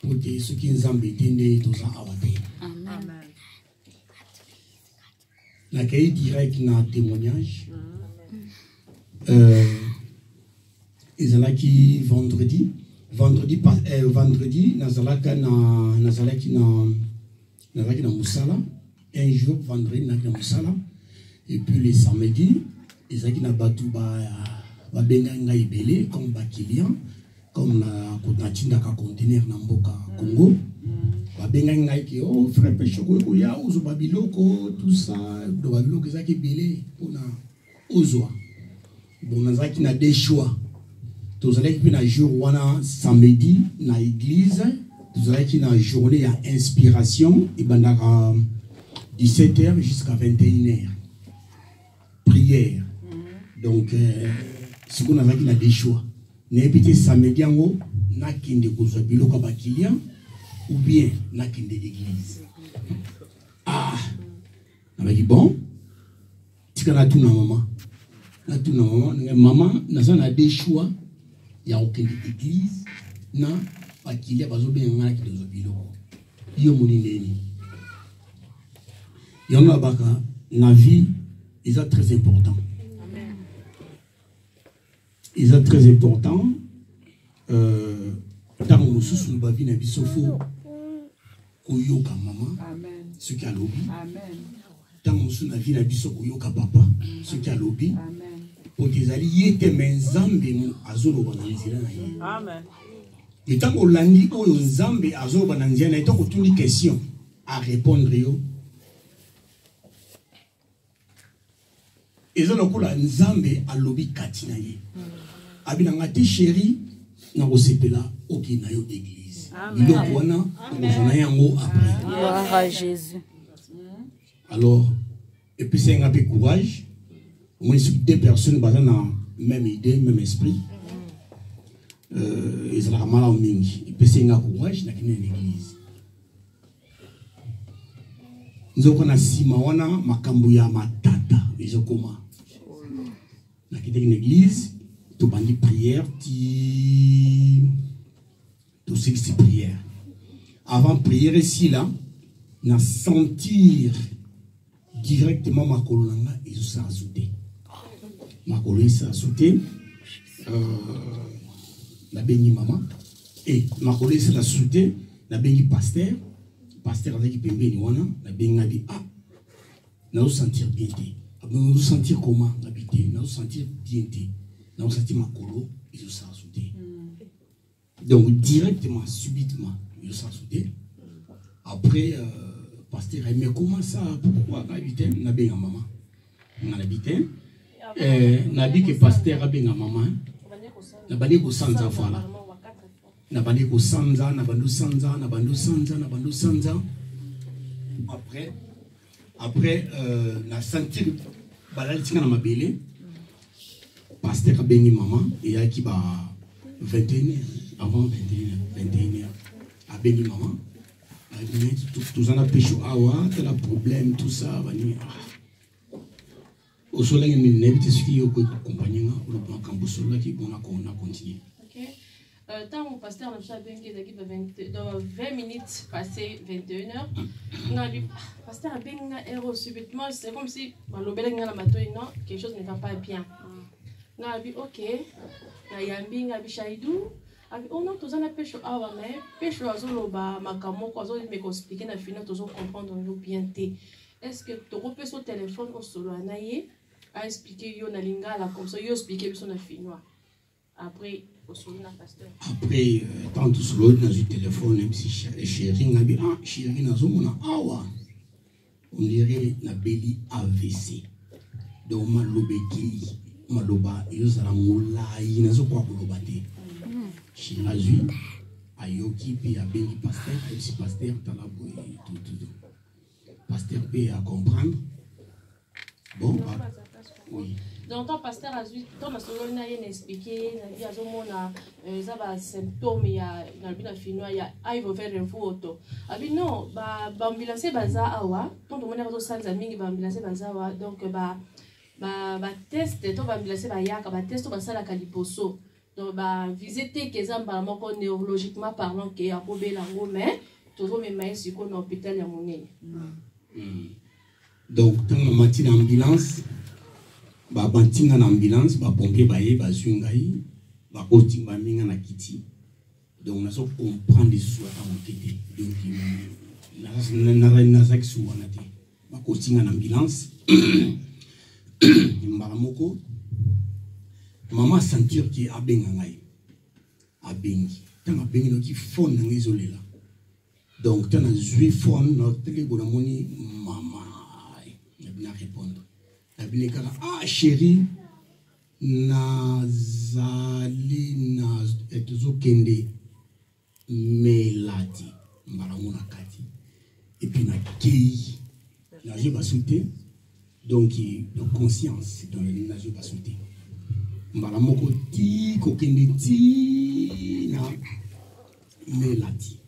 pour que ceux qui nous embêtent, tout ça, Amen. L'accueil direct dans le témoignage. Ils sont là qui vendredi, nazalaki na musala, un jour vendredi nazalaki na musala, et puis les samedis, ils sont na batu ba benga ngai belé comme ba client, comme na kotatinda ka conteneur na mboka Congo. Ba benga ngai ki oh frère pécho ko ya uzo babiloko tout ça, do babiloko ezaki belé pona ozwa. Bon nazalaki na des choix. Tous allez qui na jour wana samedi na église, tous allez qui na journée à inspiration et bandaka 17h jusqu'à 21h. Prière. Donc si vous n'avez pas des choix, n'épitez samedi en na kinde kozwa biloko ba client ou bien na kinde l'église. Ah, on m'a dit bon, tu as tout na maman. Na tout na maman, maman n'a des choix. Il n'y a aucune église, non, pas qu'il y a pas de bien qui doit biloko. Il y a mon ineni. Il y a baka, la vie, ils sont très important. Ils sont très important. Dans mon sous nous bavi na bisofo, koyoka maman, ce qui a lobby. Dans mon sous na vie na bisofo koyoka papa, ce qui a lobby. Pour que les alliés aient Zambé azolo bananzira na ye. Amen. Et tant qu'on landi o Zambé azolo bananzira na ye, tant qu'on tourne des questions à répondre yo. Et ça le coup là Zambé a lobby katina ye. Abinangati chéri na osepela oki na yo église. Bilo kwana ozana yango après. Gloire à Jésus. Alors et puis c'est un peu courage. Moi, je suis deux personnes qui ont la même idée, même esprit. Ils sont mal en mingi. Ils peuvent avoir courage dans l'église. Nous avons Simawana, Makambuya, Matata. Ils ont comment? Dans l'église, tout le monde prière, tout ce qui est prière. Avant de prier ici, là, on a sentir directement ma colonne, ils ont ajouté. Ma collègue s'est sauté, la béni maman, et ma collègue s'est sauté, la béni pasteur avec Pembe Niwana, la béni a dit ah, nous sentir bien, nous sentir comment habiter, nous sentir bien, nous sentir ma collègue, ils s'est sauté. Donc directement, subitement, ils s'est sauté. Après, pasteur a dit mais comment ça, pourquoi habiter, la béni maman, on a habité. Nabi que pasteur a bien maman na bali ko sanza fala na bali ko sanza na bandu sanza après na sentir balal tinga na mabele pasteur a bien maman et a qui ba 21h avant 21h a bien maman tout ça na pécho awa tel problème tout ça bani au soleil, il n'y a pas de ce qui est accompagné au campus soleil qui est continué. Ok. Tant mon pasteur n'a pas bien qu'il dans 20 minutes passé 21h, on a dit pasteur a bien héros subitement, c'est comme si malobé na mato non quelque chose ne va pas bien. On a dit ok, na yambi ngabi shaidou, on a tous un pêche awa mais pêche azolo ba makamo ko azolo me expliquer na final tous comprendre bien té. Est-ce que tu repères son téléphone au solo anaye a expliqué yo na lingala comme ça yo expliquer son na finnois après au solo na pasteur après tant tout solo dans le téléphone même si chéri ngabi ah chéri na zo mona awa on dirait na beli AVC donc malobeki maloba yo zala ngolai na zo kwa koloba te chéri azui ayoki pe abengi pasteur et si pasteur talabo tout pasteur peut à comprendre. Bon, oui. Donc, ton pasteur a dit, ton pasteur n'a rien expliqué, il y a des symptômes, il y a un finnois, il y a il faut faire une photo. Ah oui, non, ambulance baza awa, ton monde a sans amis, ambulance baza awa, donc test, ton ambulance ba yaka, test, on va ça la caliposo. donc visiter que ça neurologiquement parlant que ya ko belango mais toujours même ici qu'on hôpital ya monene. Donc tant la matinée ambulance bantinga na ambulance pompier baye bazungai otimba minga na kiti. Donc on a comprendre des soins à mon tété. Donc na sexu wana te bakotinga na ambulance mbaramoko maman sentir qui abenga ngai abengi tanga bengi no ki fond na isolé là. Donc tana zui fond no tele bona moni mama na bien répondre la bien kala ah chérie nazali na etuzokende melati mbaramona kati et puis na kei na je basouté donc conscience dans le na je basouté mbaramoko ti kokende ti na melati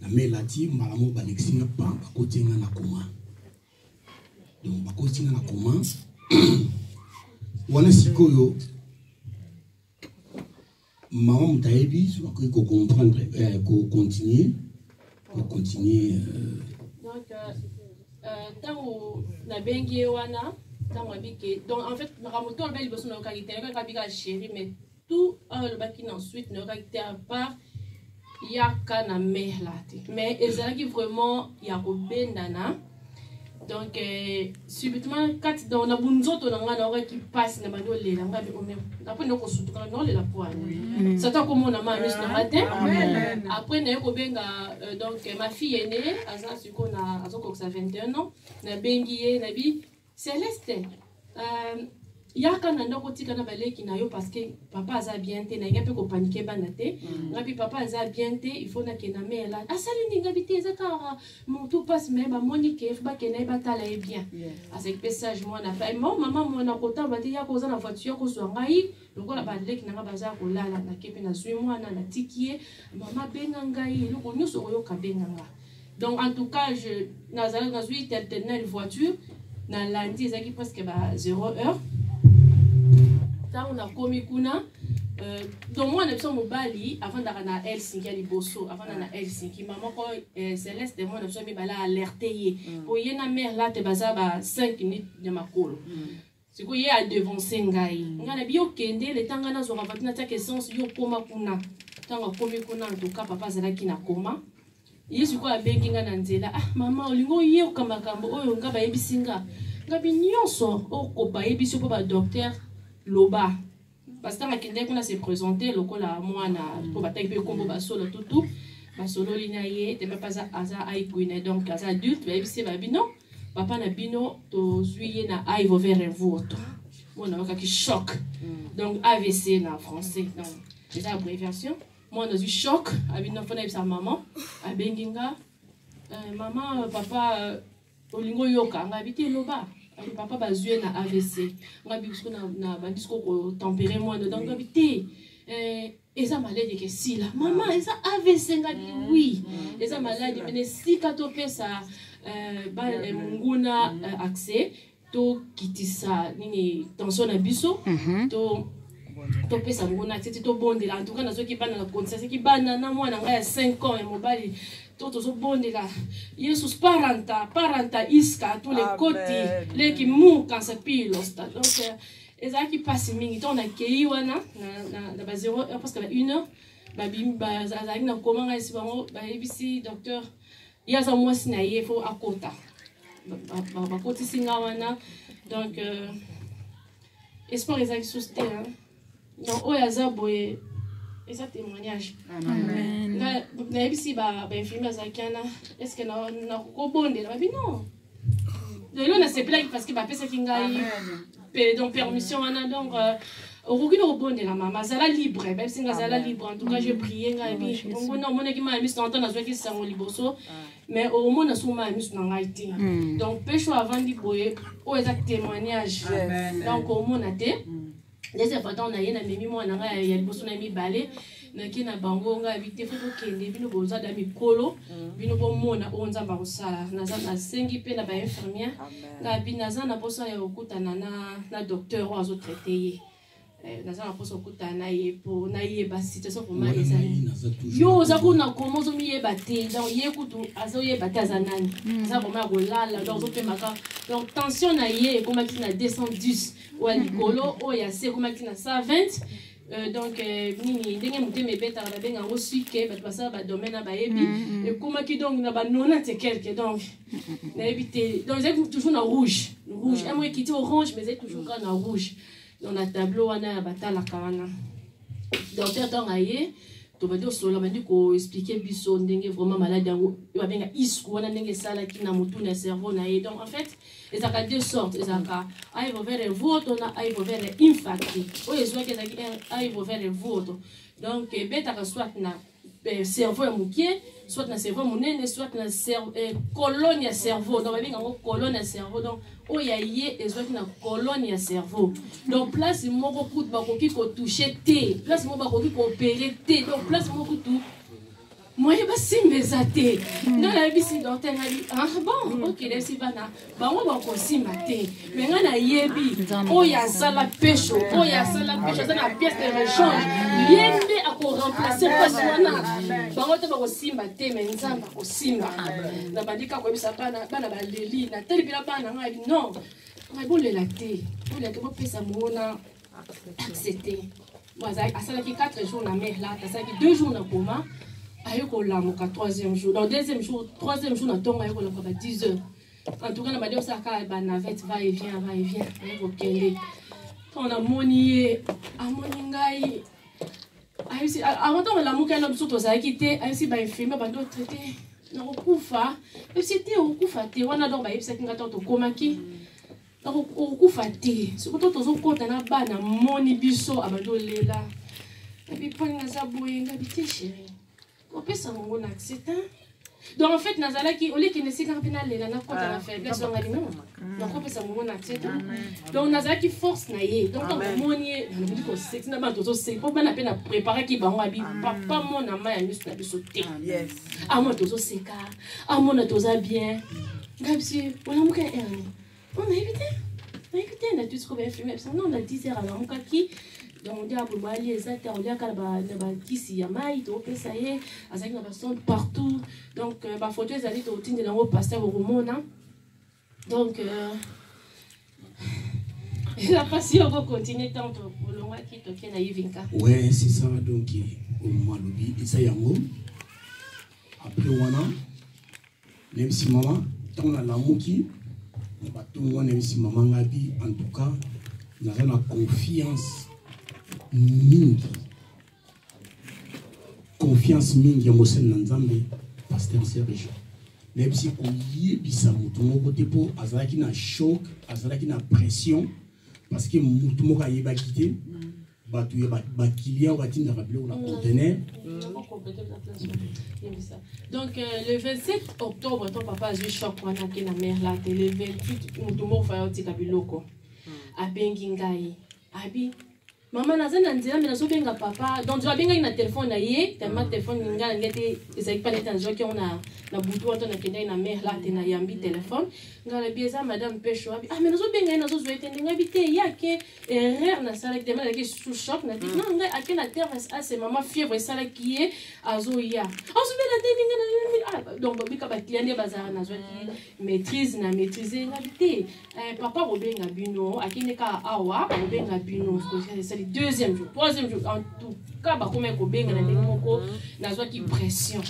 na melati mbalamo balexinga pa bakotenga na koma donc bakotenga na koma wana sikoyo maman mutayebi soit que comprendre continuer donc tango na bengi wana tango abike donc en fait ramoto le bel bosso na qualité ka bika chérie mais tout le baki ensuite na qualité à part yaka na merlati mais ezalaki vraiment ya ko bendana. Donc subitement quand dans la bunzoto na nga na qui passe na bando le la nga on après no ko sutu kana no le la poane ça ta comme on a ma mis na matin après na ko benga donc ma fille aînée aza siko na azoko ça 21 ans na bengiye na bi Céleste yaka na ndoko tika na baleki na yo parce que papa aza bien te na ngapi ko paniquer banate ngapi papa aza bien te il faut na ke na mela asali ni ngapi te ezaka mon tout passe même monique ba ke na ba tala e bien avec message moi na fa maman moi na kota ba te ya ko za na voiture ko so ngai lokola baleki na baza ko lala na kepe na zui mwana na tikie mama benga ngai loko nyoso oyo ka benga nga. Donc en tout cas je nazala na zui telle voiture na lundi ezaki presque ba 0 heure. On a commis kuna donc moi on a besoin mobali avant d'aller na Helsinki à Liboso avant na Helsinki maman ko Céleste moi on a besoin mi bala alerter pour yena mère là te baza ba 5 minutes de makolo c'est quoi y a devancer ngai ngana bio kende le tanga na zo ravati na take essence yo koma kuna tanga commis kuna en tout cas papa zala ki na koma yesu ko abengi ngana nzela ah maman olingo ye okamakambo oyo ngaba yebisinga ngabi nyonso okoba yebiso po ba docteur loba parce que makende kuna se présenter lokola mwana po bataki pe kombo basolo tutu basolo linaye te pas aza aikuine donc aza adulte ba ebise ba bino papa na bino to zuiye na aivo vers voto mona ka ki choc donc AVC na français donc c'est la abréviation moi dans du choc abino fona sa maman abenginga maman papa olingo yoka ngabiti loba papa bazue na AVC ngabi bisko na bandisko ko tempérer moi donc ngabiti eza maladie que si la maman eza AVC ngabi oui eza maladie mais si ka to pesa ba munguna accès to kitisa nini tension na biso to pesa munguna accès to bondela en tout cas na zo ki bana na conscience ki bana na mwana nga ya 5 ans ya mobali tout bonde là Jesus parenta iska tous les côtés les qui mou quand ça pile donc eza qui passe mingi ton na kei wana na ba 0 heure parce que 1 heure ba bim ba azali na comment ngasi bango ba ebisi docteur ya za moi sinaye faut akota ba koti singa wana donc espoir ezali susté hein donc oya za boye et ça témoignage amen na ebisi ba infirmière zakana est-ce que na ko bonde la non de na se plaque parce que ba pesa kingai donc permission ana donc aucune rebonde la maman zala libre même si zala libre en tout cas j'ai prié ngabi on non mon équipe m'a mis dans temps na qui sango liboso mais au moins na suma mis na ngaiti donc pécho avant di boye o exact témoignage donc au moins na te les fois on a yena mimi mwana nga ya liboso na mi balé na kina bango nga bité faut kende bino boza da mikolo bino bo mona onza ba kosala na sengi pe na ba infirmière nga binaza na posa ya okutana na docteur ozo traiter naza na poso kuta na ye po na ye ba situation pour moi ezali yo za kuna komo zo miye baté donc ye kutu azo ye baté azanani ça vraiment kolala donc zo pe maka donc tension na ye comme qui na 210 ou alikolo o ya se comme qui na 120 donc nini ndenge muteme beta na benga ngo suike ba pasa ba domaine na ba yebi et comme qui donc na ba 90 quelque donc na éviter donc c'est toujours na rouge moi qui était orange mais c'est toujours quand na rouge dans le tableau on a batala kana donc tant aye to ba do solo ba ndiko expliquer biso ndenge vraiment malade yango ba benga isku wana ndenge sala kina mutu na cerveau na ye donc en fait les a deux sortes les a aïe vers le vote on a aïe vers l'infarcté o ezwa ke zaki aïe vers le vote donc beta ka soit na cerveau ya mukie soit na cerveau munene soit na cerveau colonne ya cerveau donc ba benga ngo colonne ya cerveau donc o ya ye ezwa na colonne ya cerveau donc place moko kutu ba koki ko toucher te place moko ba koki ko opérer te donc place moko tout moi je suis mesate dans la vie si docteur a dit ah bon ok les si bana ba mo ba ko simate mais ngana yebi o ya sala pêche ça na pièce de rechange yende a ko remplacer parce wana ba mo te ba ko simate mais nzamba ko simba na bandika ko bisa bana ba leli na teli bila bana ngai non ngai bole la te bo pesa mona accepter moi ça a qui 4 jours na mer là ça qui 2 jours na coma ayoko lamuka 3e jour donc 2e jour 3e jour na tonga ayoko lamuka 10 heures en tout cas na badio saka ba navette va et vient ayoko kende on a moni amoni ngai ayisi avant on lamuka na biso to za kité ayisi ba infirmier ba do traiter na okufa et c'était okufa te wana donc ba yebisa kinga to komaki na okufa te sokoto tozo kota na bana moni biso abado lela et puis poni na zaboye ngabi te chérie on peut s'en rendre accepter donc en fait nazala qui au lieu que ne s'y campina les na contre la faiblesse on a dit non donc on peut s'en rendre accepter donc nazala qui force na ye donc on monier on dit que c'est na ba tozo c'est pour na peine préparer qui ba on abi papa mon na ma ya miss na biso te yes à moi tozo seka à moi na toza bien ngabisi on a muka erni on a évité na tout ce qu'on va filmer non on a 10 heures à la muka qui donc on dit à Boubali exact on dit à Kalba kisi ya mai to pesa ye azaki na personne partout donc ba photo ezali to tinde na pasteur Romona donc la passion va continuer tant pour le mois qui to kena yivinka ouais c'est ça donc au mois lobi et ça yango après wana même si maman tant la lamuki ba tout wana même si maman ngabi en tout cas nous avons la confiance mingi ya mosel na nzambe pasteur Serge même si ko yebisa mutu moko te po azalaki na choc azalaki na pression parce que mutu moko ayeba kité batu ya ba client batinda ka bilo na conteneur donc le 27 octobre ton papa a eu choc wana ke na mer là le 28 mutu moko fa yoti ka biloko abengi ngai abi maman nazana nzela mais nazobenga papa donc tu as benga na téléphone na ye tellement téléphone ngala ngete ezaki pas net en jour qui on a na butu on a kenda na mère là tena yambi téléphone ngala bieza madame Pecho abi mais nazobenga nazo zoete ngabi te yake erreur na sala tellement avec sous choc na non ngai ake na terre c'est maman fièvre sala qui est azo ya azobela te donc bika ba client bazara na zo ki maîtrise na maîtriser ngabi te papa robenga bino akine ka awa robenga bino c'est le 2e jour 3e jour en tout cas ba comme ko benga na moko na zo ki pression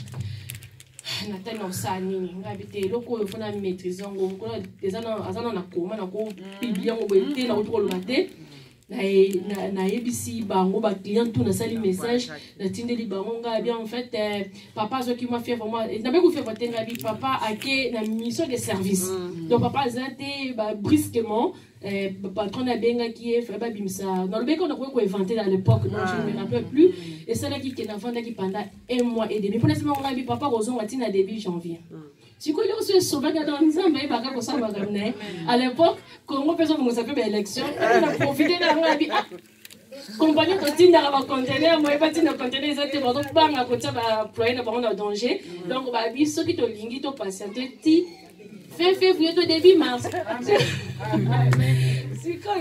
natana osani ngabi te loko yo fona maîtriser ngo ko azana na koma na ko biblia ngo bete na ko lobate na yebisi bango ba client tout na sali message na tindeli bango nga bien en fait papa zo qui m'a fait vraiment na be ko fait voter ngabi papa ake na mission de service donc papa zate ba brusquement patron na benga qui est fait ba bimsa dans le bec on a quoi inventé à l'époque donc je ne me rappelle plus et ça là qui est enfant qui pendant 1 mois et demi pour l'instant ngabi papa rozon watina début janvier si quoi le sauvé dans nzamba ba ka ko sa ba gamne à l'époque Congo personne vous savez ba élection on a profité na ngabi compagnie continue à contenir moi pas tinda contenir ça te donc banga ko ta ba ployer na ba on a danger donc ba bi so qui to lingi to patienter ti février au début mars c'est quand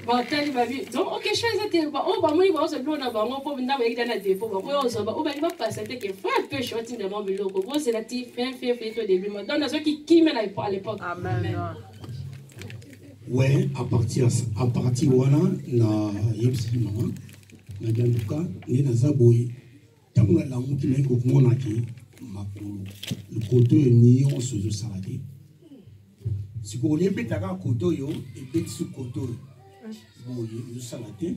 batali babi donc ok chose te ba o ba moi ba se blona ba ngo po nda ba yida na dépôt ba ko zo ba o ba ni ba passer que frère peu shoti de mon biloko bon c'est la ti fin au début moi donc ceux qui mène à l'époque Amen. Ouais, à partir wana na yebsi maman na bien tout cas ni na zaboy tango la muki na ko mona ki makolo le côté ni on se zo salade si ko le betaka koto yo et bet su koto bon yo salade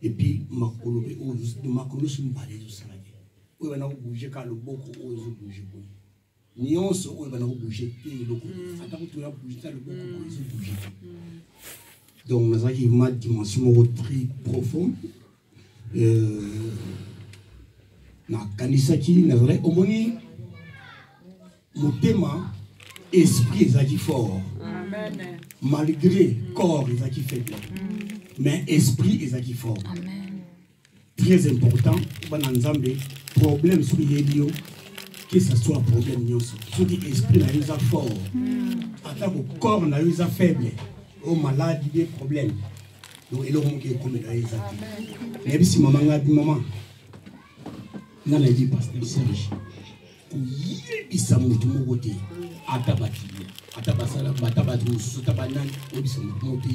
et puis makolo be o makolo su mbale zo salade o bana ko bouger ka le boko o zo bouger bon ni on se o bana ko bouger te le ko ata ko to ya bouger le boko o zo bouger. Donc, nous avons une dimension très profonde. Na kanisaki, nous avons omoni motema esprit est fort. Amen. Malgré corps est faible. Mais esprit est fort. Amen. Très important. Dans Nzambe, problème sur les lieux, que ce soit problème nyonso. Sur l'esprit n'a eu fort. Attends, le corps n'a eu faible. Aux malades, des problèmes. Donc, il y a des problèmes. Mais si maman a dit, maman, n'a pas dit, pasteur Serge, il s'est monté mon côté. Atabati, Atabasala, Batabatu, Sotabanan, il s'est monté,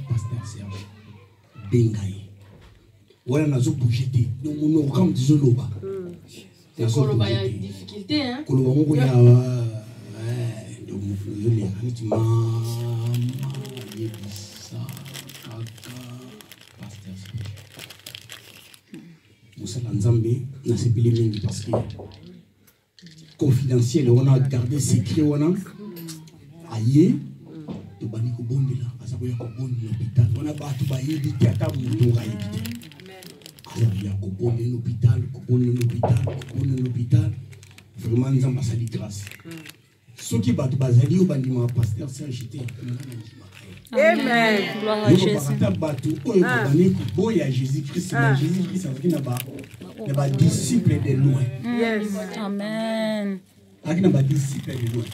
pasteur Serge. Bengaï. Voilà, on a bougé. Donc, on a comme des zoloba. Il y a des difficultés, hein? Donc, parce que confidentiel, on a gardé secret, on a aïe, on a dit que bon de là, parce qu'on a bon de l'hôpital, on a battu baïe, dit à table, on a évité. Alors il y a bon de l'hôpital, bon de l'hôpital, bon de l'hôpital, vraiment nous avons passé grâce. Ceux qui battent Bazali au bandiment pasteur Serge était Amen. Gloire à Jésus. Jésus-Christ, Jésus-Christ, c'est un disciple de loin. Amen. Un disciple de loin.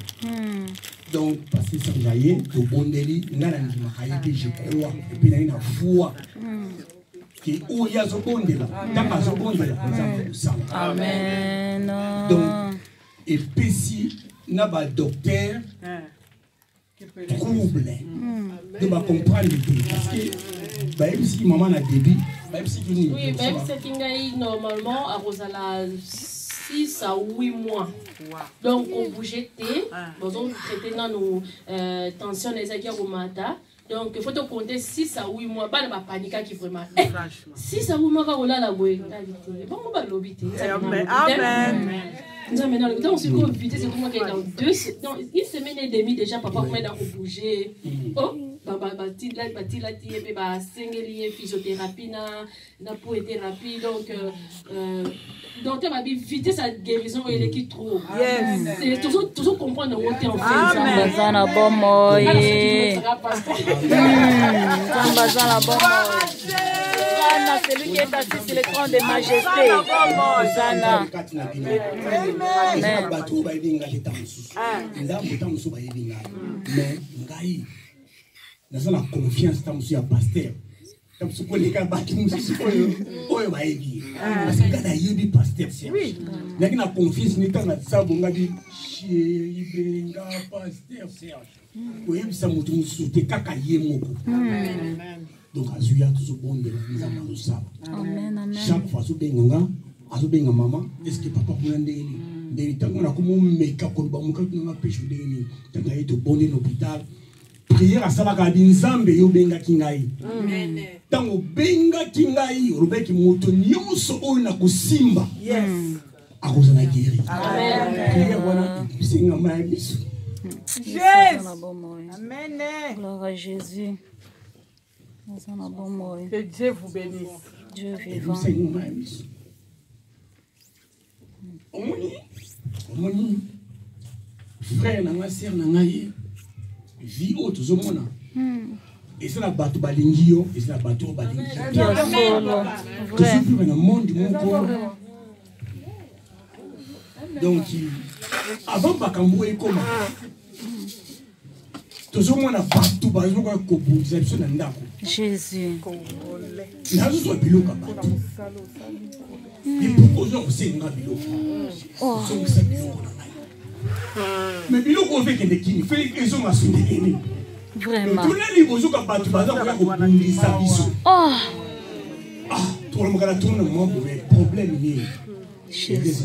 Donc, parce que ça y est, au bon délit, je crois, et puis il y a une foi. Amen. Donc, et puis si il y a un docteur trouble, de comprendre parce que même si maman a débit, même si oui, même si tu normalement à Rosala 6 à 8 mois. Donc on bougeait on traitait dans nos tensions les aguerres au matin. Donc il faut te compter 6 à 8 mois. Pas de panique qui vraiment. 6 à 8 mois quand on a la boue. Bon, on va l'obiter. Amen. Maintenant, le temps où c'est c'est comment qu'il est dans une semaine et demie déjà, papa comment il a bougé. Oh, physiothérapie, na thérapie, donc tu vas vite sa guérison et l'équipe trop. C'est toujours comprendre où tu es en fait. Amen. Bon moyen. Celui qui est assis sur le trône de majesté. Hosanna. Mais la confiance dans le pasteur. Comme ce qu'on est capable de faire, c'est parce que quand il y a pasteur, il y a une confiance, il y a une pasteur Serge. Oui, ça m'a dit que donc, il y a tout ce bon de la chaque fois, il y a maman, est-ce que papa peut aller dans l'hôpital? Prière à Sabaka Binzambe, Yobenga Kingai. Tango Benga Kingai, Robeki Motonioso, Ona Kusimba. Yes. A Rosana Guéri. Prière, voilà, c'est un maïs. Yes. Amen. Gloire à Jésus. Que Dieu vous bénisse. Dieu vivant. C'est un maïs. Omoni, frère, na sœur, na vie autre zomona et c'est la bateau balingio et c'est la bateau balingio toujours dans le monde donc avant bakambo et comment Tout le monde a partout, par exemple, comme conception d'un d'accord. Jésus. Il y a toujours un bilot comme ça. Et pourquoi on sait un bilot? On sait un bilot. Mais bilot qu'on fait qu'il y a fait qu'ils sont assurés. Vraiment. Tout le monde est comme battu, par exemple, on a un sabiso. Oh. Ah, tout le monde a tourné moi pour les problèmes. Jésus.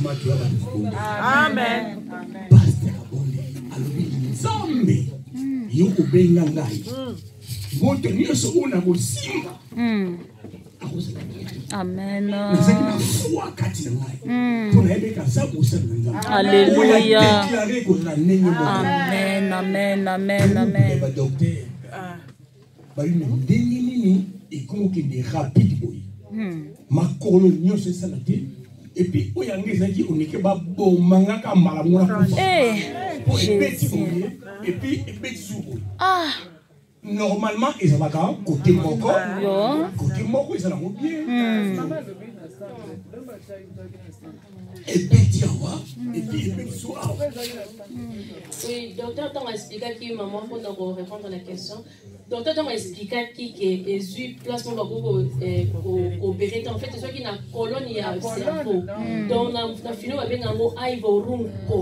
Amen. Pasteur Abonde, alors Nzambe, yoko benga ngai. Moto nyonso ona kosimba. Amen. Nazaki na foi kati na ngai. Pour naebeka nzambe osala nzambe. Alléluia. Déclarer que la ndenge moko. Amen, amen, amen, amen. Ba docteur. Ba une ndenge nini ekomokende rapide boye. Makolo nyonso esala te. Et puis, il y a des gens qui ont dit que et puis, normalement, ils ont côté moko. Côté moko, ils ont bien. Et puis, oui, docteur, tu as expliqué qui maman pour répondre à la question. Docteur, tu as expliqué qui est Jésus placement pour opérer. En fait, c'est ce qui n'a colonie à cerveau. Donc, on a fini avec un mot aïvorunko.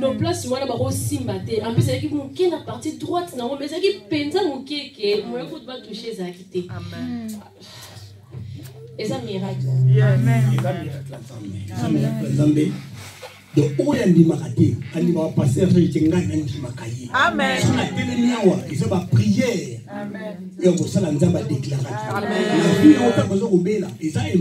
Donc, place moi là-bas aussi maté. En plus, c'est qui mon qui la partie droite, non, mais c'est qui pensa mon qui moi écoute va toucher ça quitter. Amen. Et ça miracle. Amen. Amen. Donc, où est le maraté? Il va passer à ce qui est Amen. Ils ont prière. Amen. Et on va déclarer. Et ça est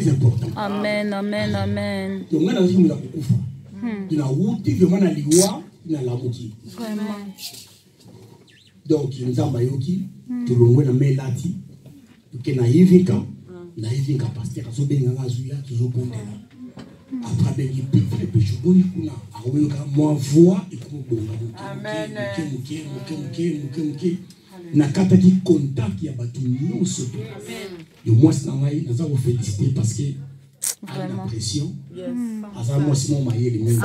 important. Amen, amen, amen. Donc, nzamba yoki, tulongwe na melati, tuke na yivika pasteur azobenga ngazuya tuzobondela. Après bengi peuple pecho boni kuna, awoyoka moi voix et ko bonga. Amen. Muke. Nakata ki contact ya batu nyonso. Yo moi na ngai naza ko féliciter parce que vraiment pression. Moi c'est mon maïe les mêmes.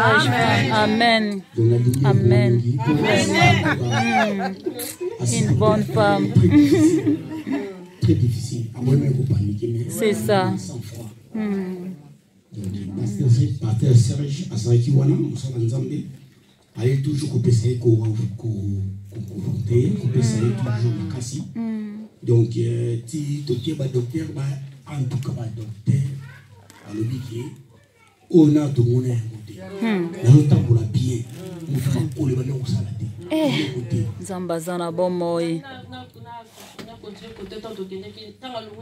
Amen. Amen. Une bonne femme. Très difficile. C'est ça. Pasteur Serge Asaki Wana, Moussala Nzambe, allez toujours essayer de confronter, essayer toujours de casser. Donc, si tu es docteur, en tout cas, docteur, à l'objet, on a tout le monde à côté. Longtemps pour la bien, on fait un peu de salade. Zambazana bon moi. Côté tant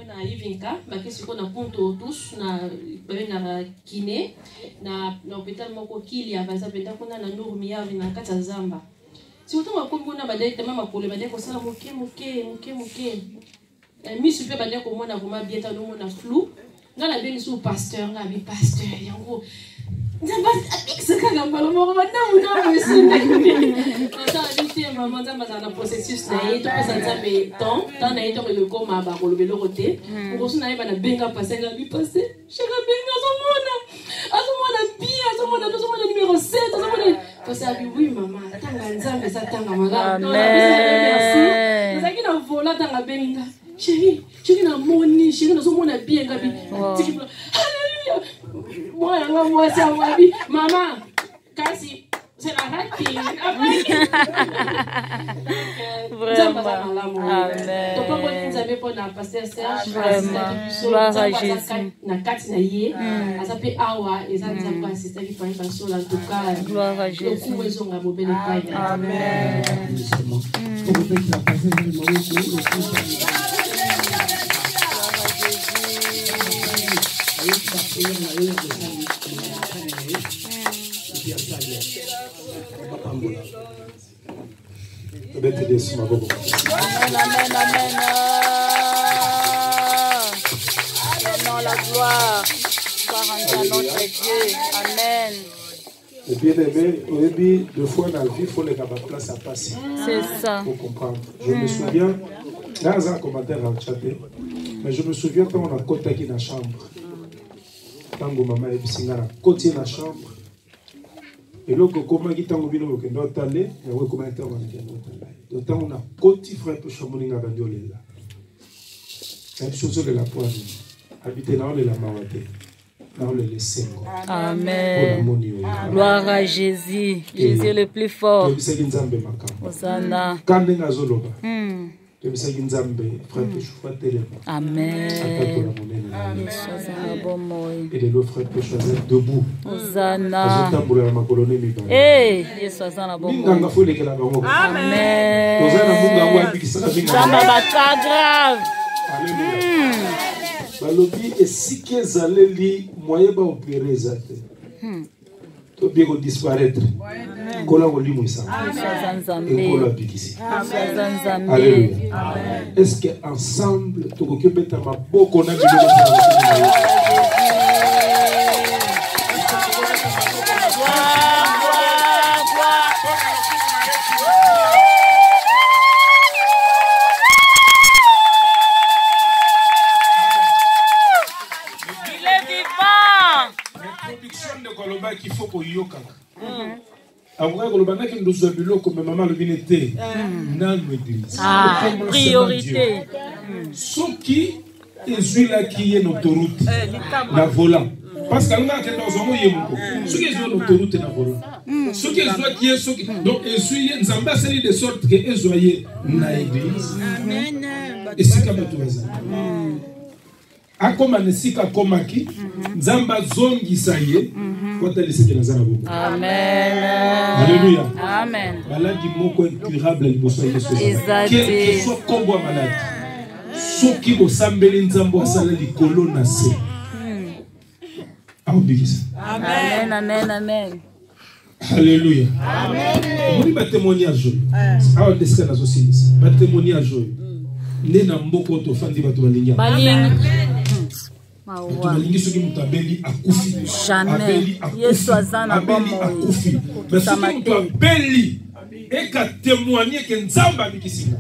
na Ivinka bakisi ko na ponto tous na na kiné na hôpital moko kili avanza penda kuna na Nurmia na kata Zamba si autant makombo na badai tama makole badai ko sala moke mi super badai ko mona ko ma bieta no mona flou na la beni sou pasteur na bi pasteur yango Zamba akisaka ngambalo moko na monsieur maman Zamba na processus na yeto pesa Nzambe temps na yeto le koma ba ko lobelo roté ko suna yeba na benga passer na bi passer cheka benga azomona bien azomona numéro 7 azomona passer bi oui maman tanga Nzambe sa tanga malamu merci nazaki na vola tanga benga chérie na moni chérie nazomona bien ngabi alléluia moi ça wabi maman kasi c'est la rating. Vraiment. Amen. Donc, quand vous avez pour la pasteur Serge, gloire à Jésus. Na kati na ye, azape awa, ezali za assister qui parle pas sur en tout cas. Gloire à Jésus. Donc, vous ont abobé les pailles. Amen. La gloire soit rendue à notre Dieu. Amen. Et bien aimé, deux fois dans la vie, il faut les avoir place à passer. C'est ça. Pour comprendre. Je me souviens, dans un commentaire en chat, Mais je me souviens quand on a côté qui dans la chambre. Quand maman est bisinga na côté dans la chambre. Et là, comment il tango bino que doit aller, et ouais comment il tango qui doit aller. D'autant on a côté frère pour chamoninga bandioler là. C'est chose de la poigne. Habiter dans le la mawate. Dans le sengo. Amen. Gloire à Jésus. Jésus le plus fort. Hosanna. Amen. Et de l'autre frère peut choisir debout. Hosanna. Eh, Jésus Hosanna bon. Amen. Balobi et si qu'ils allaient li moyen ba opérer ça to bien disparaître kola ko limu ça et kola bikisi. Alléluia. Est-ce que ensemble to ko kebeta maboko na biloko qu'il faut qu'on y yoka. Après, on va dire que nous avons vu comme maman le vinete dans l'église. Priorité. Ce qui est celui là qui est notre route, la volant. Parce que nous avons dans un moyen. Ce qui est notre route, la volant. Ce qui est celui qui est ce qui donc celui nous avons série de sorte que est soyez dans l'église. Et c'est comme tout ça. Akoma nesika komaki nzamba zongi saye kota liseke nazana bongo. Amen. Alléluia. Amen. Maladie moko incurable liboso Yesu. Quel que soit combo maladie. Soki bosambeli nzambo asala likolo na se. Amen. Amen. Amen. Alléluia. Amen. Mon témoignage. Ah, on descend dans aussi. Ma témoignage. Nena mboko to fandi bato balinga. Jamais. Yesu azana bomo. Mais ce qui nous appelle et qu'à témoigner que Nzamba bikisinga.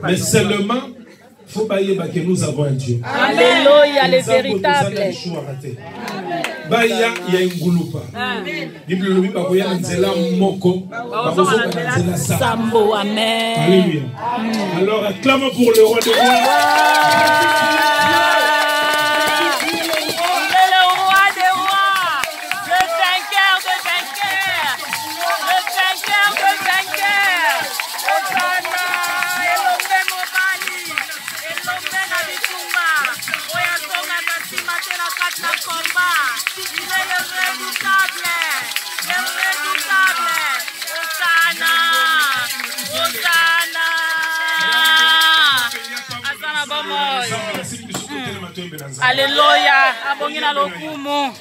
Mais seulement faut bailler que nous avons un Dieu. Alléluia, le véritable. Baya ya ngulupa. Bible le biba koya nzela moko. Sambo, amen. Alléluia. Alors acclamons pour le roi des rois. Alléluia. Abongina lokumu.